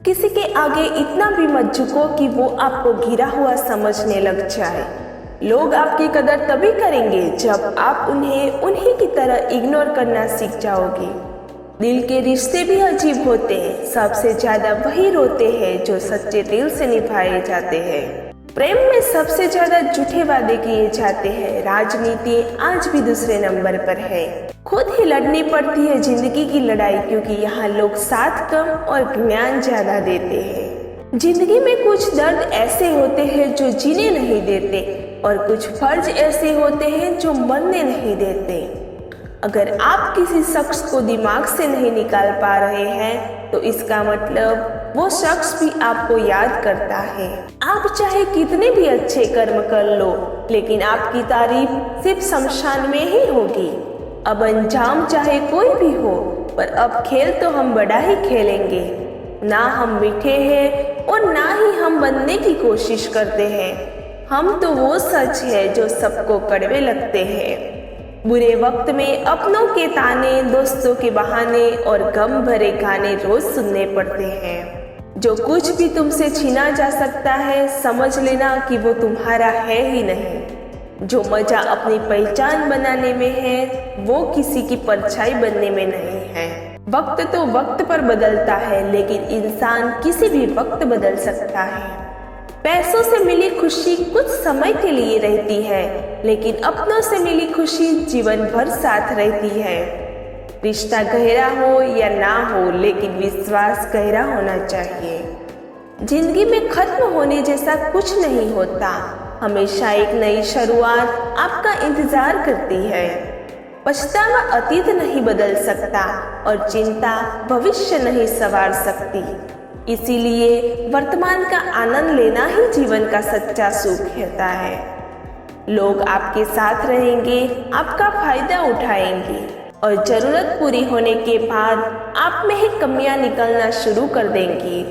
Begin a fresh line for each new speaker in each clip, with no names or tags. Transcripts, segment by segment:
किसी के आगे इतना भी मत झुको कि वो आपको गिरा हुआ समझने लग जाए। लोग आपकी कदर तभी करेंगे जब आप उन्हें उन्हीं की तरह इग्नोर करना सीख जाओगे। दिल के रिश्ते भी अजीब होते हैं। सबसे ज्यादा वही रोते हैं जो सच्चे दिल से निभाए जाते हैं। प्रेम में सबसे ज्यादा झूठे वादे किए जाते हैं। राजनीति आज भी दूसरे नंबर पर है। खुद ही लड़नी पड़ती है जिंदगी की लड़ाई, क्योंकि यहाँ लोग साथ कम और ज्ञान ज्यादा देते हैं। जिंदगी में कुछ दर्द ऐसे होते हैं जो जीने नहीं देते और कुछ फर्ज ऐसे होते हैं जो मरने नहीं देते। अगर आप किसी शख्स को दिमाग से नहीं निकाल पा रहे हैं तो इसका मतलब वो शख्स भी आपको याद करता है। आप चाहे कितने भी अच्छे कर्म कर लो, लेकिन आपकी तारीफ सिर्फ शमशान में ही होगी। अब अंजाम चाहे कोई भी हो, पर अब खेल तो हम बड़ा ही खेलेंगे। ना हम मीठे हैं और ना ही हम बनने की कोशिश करते हैं। हम तो वो सच है जो सबको कड़वे लगते हैं। बुरे वक्त में अपनों के ताने, दोस्तों के बहाने और गम भरे गाने रोज सुनने पड़ते हैं। जो कुछ भी तुमसे छीना जा सकता है, समझ लेना कि वो तुम्हारा है ही नहीं। जो मजा अपनी पहचान बनाने में है, वो किसी की परछाई बनने में नहीं है। वक्त तो वक्त पर बदलता है, लेकिन इंसान किसी भी वक्त बदल सकता है। पैसों से मिली खुशी कुछ समय के लिए रहती है, लेकिन अपनों से मिली खुशी जीवन भर साथ रहती है। रिश्ता गहरा हो या ना हो, लेकिन विश्वास गहरा होना चाहिए। जिंदगी में खत्म होने जैसा कुछ नहीं होता। हमेशा एक नई शुरुआत आपका इंतजार करती है। पछतावा अतीत नहीं बदल सकता और चिंता भविष्य नहीं संवार सकती। इसीलिए वर्तमान का आनंद लेना ही जीवन का सच्चा सुख होता है। लोग आपके साथ रहेंगे, आपका फायदा उठाएंगे और जरूरत पूरी होने के बाद आप में ही कमियां निकलना शुरू कर देंगी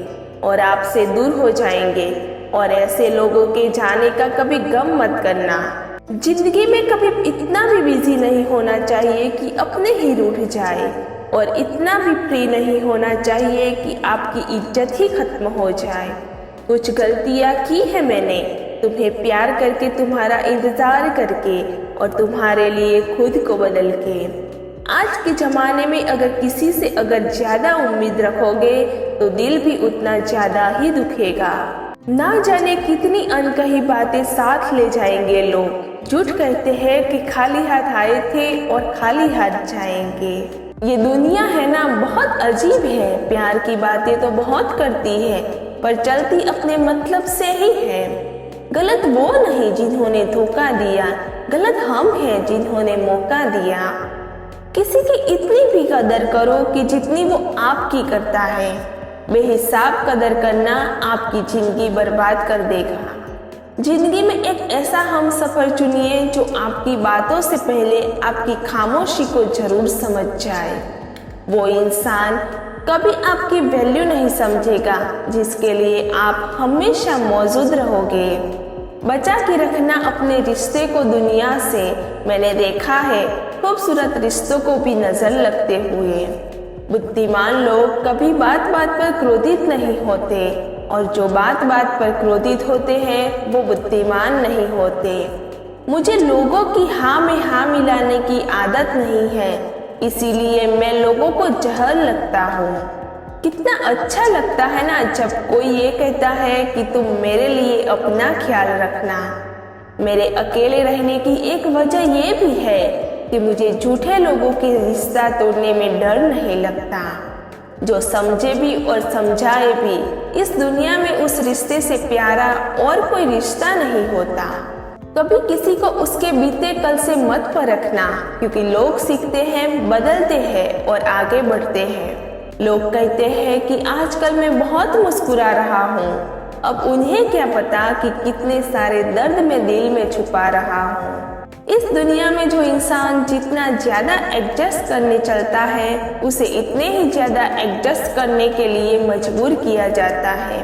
और आपसे दूर हो जाएंगे। और ऐसे लोगों के जाने का कभी गम मत करना। जिंदगी में कभी इतना भी बिजी नहीं होना चाहिए कि अपने ही रूठ जाए, और इतना भी फ्री नहीं होना चाहिए कि आपकी इज्जत ही खत्म हो जाए। कुछ गलतियां की है मैंने, तुम्हें प्यार करके, तुम्हारा इंतजार करके और तुम्हारे लिए खुद को बदल के। आज के जमाने में अगर किसी से ज्यादा उम्मीद रखोगे तो दिल भी उतना ज्यादा ही दुखेगा। ना जाने कितनी अनकही बातें साथ ले जाएंगे लोग। झूठ कहते हैं कि खाली हाथ आए थे और खाली हाथ जाएंगे। ये दुनिया है ना, बहुत अजीब है। प्यार की बातें तो बहुत करती है, पर चलती अपने मतलब से ही है। गलत वो नहीं जिन्होंने धोखा दिया, गलत हम हैं जिन्होंने मौका दिया। किसी की इतनी भी कदर करो कि जितनी वो आपकी करता है। बेहिसाब कदर करना आपकी जिंदगी बर्बाद कर देगा। जिंदगी में एक ऐसा हम सफर चुनिए जो आपकी बातों से पहले आपकी खामोशी को जरूर समझ जाए। वो इंसान कभी आपकी वैल्यू नहीं समझेगा जिसके लिए आप हमेशा मौजूद रहोगे। बचा के रखना अपने रिश्ते को दुनिया से। मैंने देखा है खूबसूरत रिश्तों को भी नजर लगते हुए। बुद्धिमान लोग कभी बात बात पर क्रोधित नहीं होते, और जो बात बात पर क्रोधित होते हैं वो बुद्धिमान नहीं होते। मुझे लोगों की हाँ में हाँ मिलाने की आदत नहीं है, इसीलिए मैं लोगों को जहर लगता हूँ। कितना अच्छा लगता है ना जब कोई ये कहता है कि तुम मेरे लिए अपना ख्याल रखना। मेरे अकेले रहने की एक वजह ये भी है कि मुझे झूठे लोगों के रिश्ता तोड़ने में डर नहीं लगता। जो समझे भी और समझाए भी, इस दुनिया में उस रिश्ते से प्यारा और कोई रिश्ता नहीं होता। कभी किसी को उसके बीते कल से मत परखना, क्योंकि लोग सीखते हैं, बदलते हैं और आगे बढ़ते हैं। लोग कहते हैं कि आजकल मैं बहुत मुस्कुरा रहा हूँ। अब उन्हें क्या पता कि कितने सारे दर्द मैं दिल में छुपा रहा हूँ। इस दुनिया में जो इंसान जितना ज्यादा एडजस्ट करने चलता है, उसे इतने ही ज्यादा एडजस्ट करने के लिए मजबूर किया जाता है।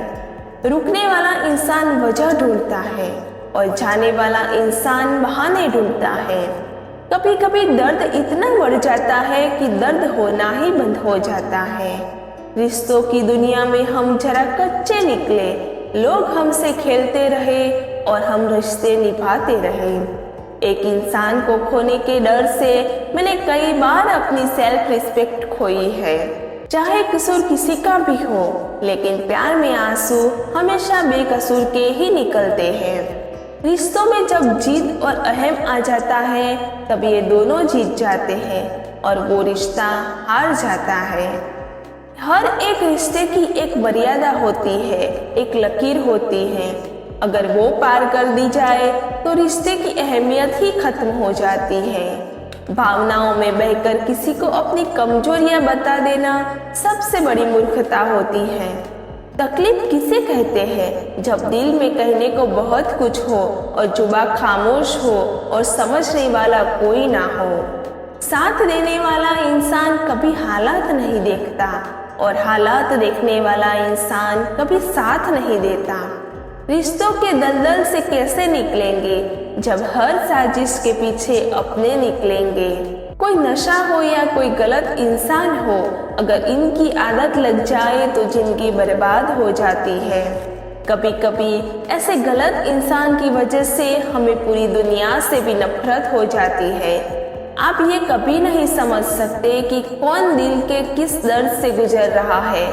रुकने वाला इंसान वजह ढूंढता है और जाने वाला इंसान बहाने ढूंढता है। कभी कभी दर्द इतना बढ़ जाता है कि दर्द होना ही बंद हो जाता है। रिश्तों की दुनिया में हम जरा कच्चे निकले, लोग हमसे खेलते रहे और हम रिश्ते निभाते रहे। एक इंसान को खोने के डर से मैंने कई बार अपनी सेल्फ रिस्पेक्ट खोई है। चाहे कसूर किसी का भी हो, लेकिन प्यार में आंसू हमेशा बेकसूर के ही निकलते हैं। रिश्तों में जब जीत और अहम आ जाता है, तब ये दोनों जीत जाते हैं और वो रिश्ता हार जाता है। हर एक रिश्ते की एक मर्यादा होती है, एक लकीर होती है। अगर वो पार कर दी जाए तो रिश्ते की अहमियत ही खत्म हो जाती है। भावनाओं में बहकर किसी को अपनी कमजोरियां बता देना सबसे बड़ी मूर्खता होती है। तकलीफ किसे कहते हैं? जब दिल में कहने को बहुत कुछ हो और जुबान खामोश हो और समझने वाला कोई ना हो। साथ देने वाला इंसान कभी हालात नहीं देखता और हालात देखने वाला इंसान कभी साथ नहीं देता। रिश्तों के दलदल से कैसे निकलेंगे जब हर साजिश के पीछे अपने निकलेंगे? कोई नशा हो या कोई गलत इंसान हो, अगर इनकी आदत लग जाए तो जिंदगी बर्बाद हो जाती है। कभी कभी ऐसे गलत इंसान की वजह से हमें पूरी दुनिया से भी नफरत हो जाती है। आप ये कभी नहीं समझ सकते कि कौन दिल के किस दर्द से गुजर रहा है,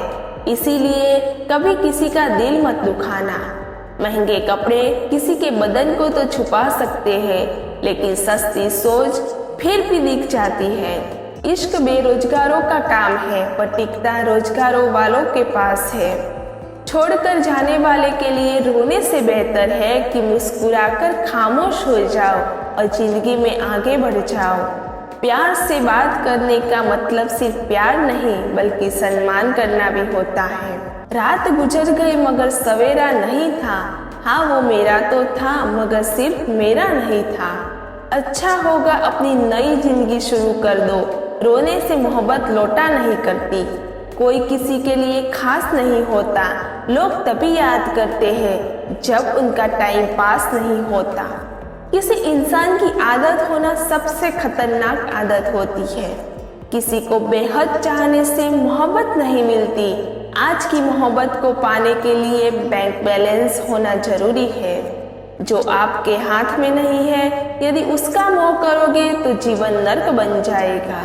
इसीलिए कभी किसी का दिल मत दुखाना। महंगे कपड़े किसी के बदन को तो छुपा सकते हैं, लेकिन सस्ती सोच फिर भी दिख जाती है। इश्क बेरोजगारों का काम है, पर टिकता रोजगारों वालों के पास है। छोड़कर जाने वाले के लिए रोने से बेहतर है कि मुस्कुराकर खामोश हो जाओ और जिंदगी में आगे बढ़ जाओ। प्यार से बात करने का मतलब सिर्फ प्यार नहीं, बल्कि सम्मान करना भी होता है। रात गुजर गई मगर सवेरा नहीं था। हाँ, वो मेरा तो था मगर सिर्फ मेरा नहीं था। अच्छा होगा अपनी नई जिंदगी शुरू कर दो। रोने से मोहब्बत लौटा नहीं करती। कोई किसी के लिए खास नहीं होता। लोग तभी याद करते हैं जब उनका टाइम पास नहीं होता। किसी इंसान की आदत होना सबसे खतरनाक आदत होती है। किसी को बेहद चाहने से मोहब्बत नहीं मिलती। आज की मोहब्बत को पाने के लिए बैंक बैलेंस होना जरूरी है, जो आपके हाथ में नहीं है। यदि उसका मोह करोगे तो जीवन नर्क बन जाएगा।